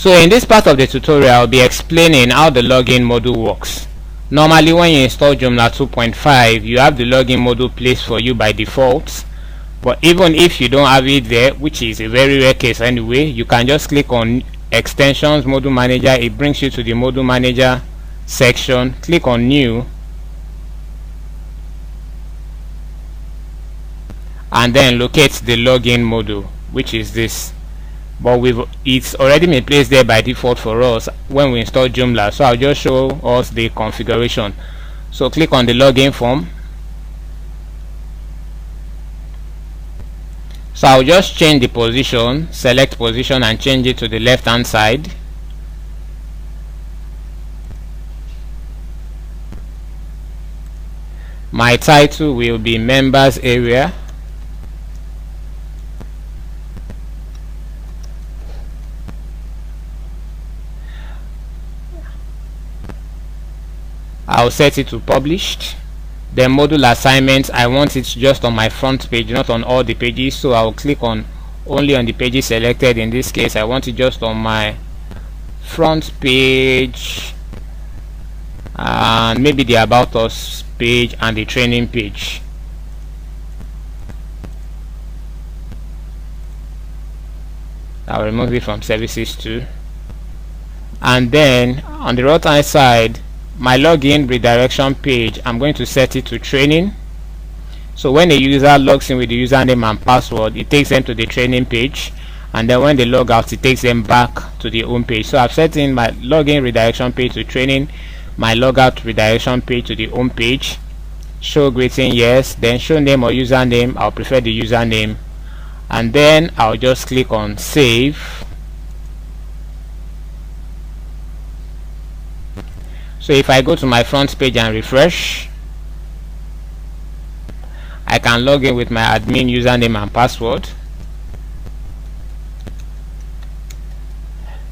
So in this part of the tutorial, I'll be explaining how the login module works. Normally when you install Joomla 2.5, you have the login module placed for you by default. But even if you don't have it there, which is a very rare case anyway, you can just click on extensions module manager. It brings you to the module manager section. Click on new, and then locate the login module, which is this. But it's already been placed there by default for us when we install Joomla, so I'll just show us the configuration. So click on the login form. So I'll just change the position, select position and change it to the left hand side. My title will be members area. I'll set it to published. The module assignments, I want it just on my front page, not on all the pages, so I'll click on only on the pages selected. In this case, I want it just on my front page and maybe the about us page and the training page. I'll remove it from services too. And then on the right hand side, my login redirection page, I'm going to set it to training. So when a user logs in with the username and password, it takes them to the training page, and then when they log out, it takes them back to the home page. So I've set in my login redirection page to training, my logout redirection page to the home page. Show greeting, yes. Then show name or username, I'll prefer the username, and then I'll just click on save. So if I go to my front page and refresh, I can log in with my admin username and password.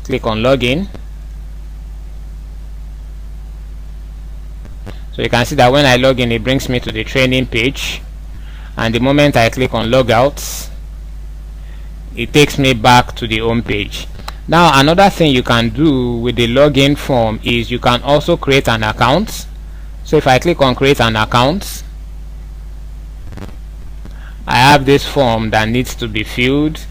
Click on login. So you can see that when I log in, it brings me to the training page, and the moment I click on logout, it takes me back to the home page. Now another thing you can do with the login form is you can also create an account. So if I click on create an account, I have this form that needs to be filled.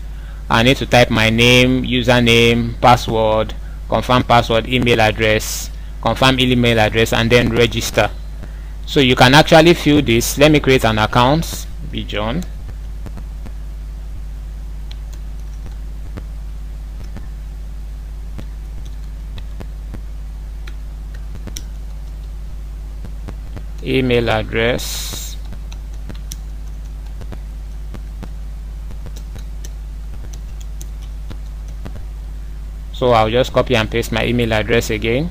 I need to type my name, username, password, confirm password, email address, confirm email address, and then register. So you can actually fill this. Let me create an account, be John. Email address, so I'll just copy and paste my email address again,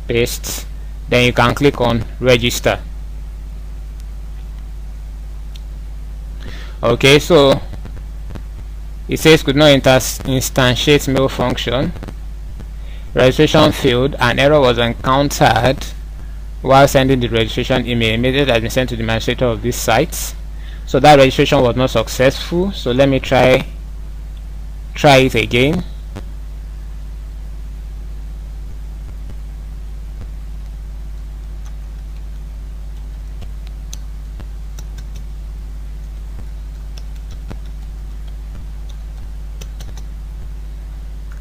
paste, then you can click on register. Okay, so it says could not instantiate mail function, registration failed, an error was encountered while sending the registration email. Immediately has been sent to the administrator of this site. So that registration was not successful. So let me try it again.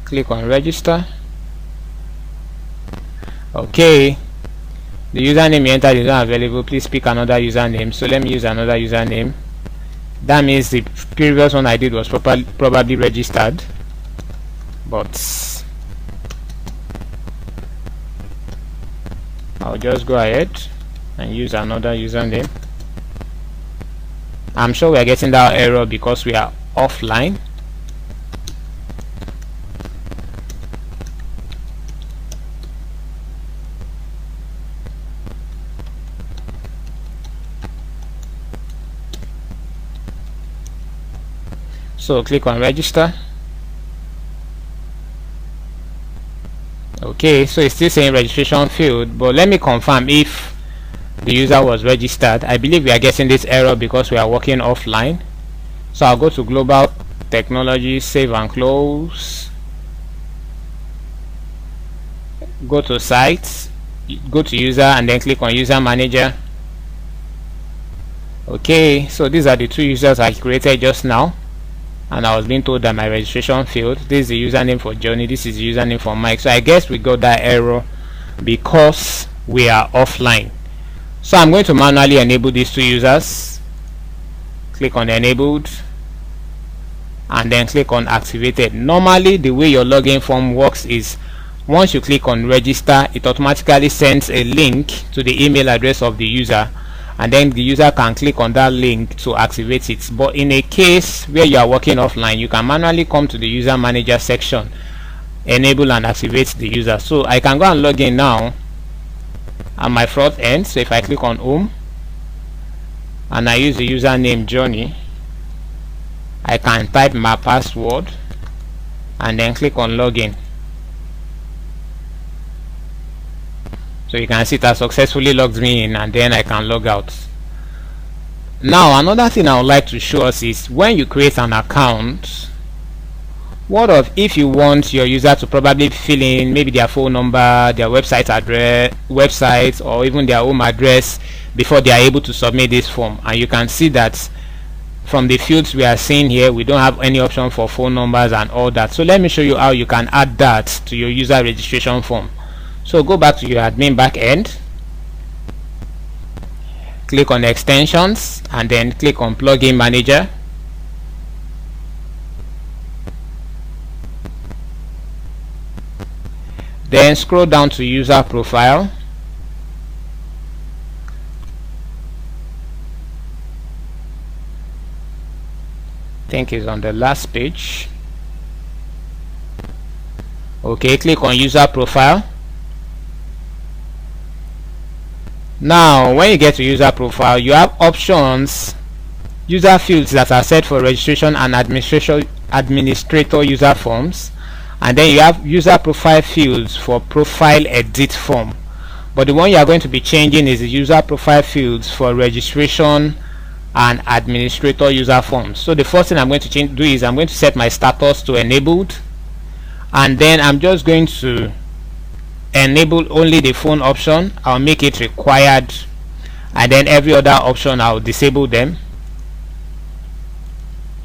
Click on register. Okay. The username you entered is not available. Please pick another username. So let me use another username. That means the previous one I did was probably registered, but I'll just go ahead and use another username. I'm sure we are getting that error because we are offline. So click on register. Okay, so it's still saying registration failed, but let me confirm if the user was registered. I believe we are getting this error because we are working offline. So I'll go to global technology, save and close. go to sites, go to user, and then click on user manager. Okay, so these are the two users I created just now, and I was being told that my registration failed. This is the username for Johnny, this is the username for Mike. So I guess we got that error because we are offline. So I'm going to manually enable these two users. Click on enabled and then click on activated. Normally the way your login form works is once you click on register, it automatically sends a link to the email address of the user, and then the user can click on that link to activate it. But in a case where you are working offline, you can manually come to the user manager section, enable and activate the user. So I can go and log in now at my front end. So if I click on home and I use the username Johnny, I can type my password and then click on login. So you can see it has successfully logged me in, and then I can log out. Now another thing I would like to show us is when you create an account, what if you want your user to probably fill in maybe their phone number, their website address, or even their home address before they are able to submit this form. And you can see that from the fields we are seeing here, we don't have any option for phone numbers and all that. So let me show you how you can add that to your user registration form. So go back to your admin backend, click on extensions, and then click on plugin manager. Then scroll down to user profile. I think it's on the last page. Okay, click on user profile. Now when you get to user profile, you have options, user fields that are set for registration and administrator user forms, and then you have user profile fields for profile edit form. But the one you are going to be changing is the user profile fields for registration and administrator user forms. So the first thing I'm going to do is I'm going to set my status to enabled, and then I'm just going to enable only the phone option. I'll make it required, and then every other option I'll disable them.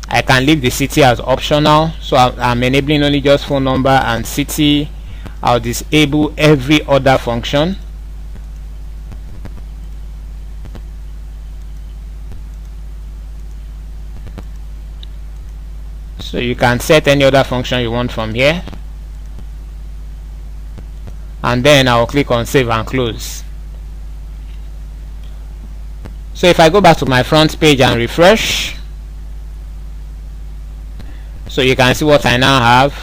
I can leave the city as optional, so I'm enabling only just phone number and city. I'll disable every other function. So you can set any other function you want from here, and then I'll click on save and close. So if I go back to my front page and refresh, so you can see what I now have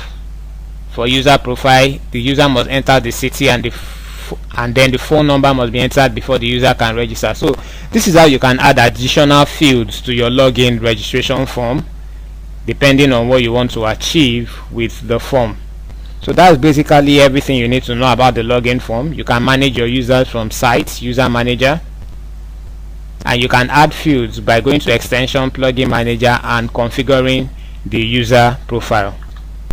for user profile. The user must enter the city, and then the phone number must be entered before the user can register. So this is how you can add additional fields to your login registration form depending on what you want to achieve with the form. So that's basically everything you need to know about the login form. You can manage your users from site, user manager, and you can add fields by going to extension plugin manager and configuring the user profile.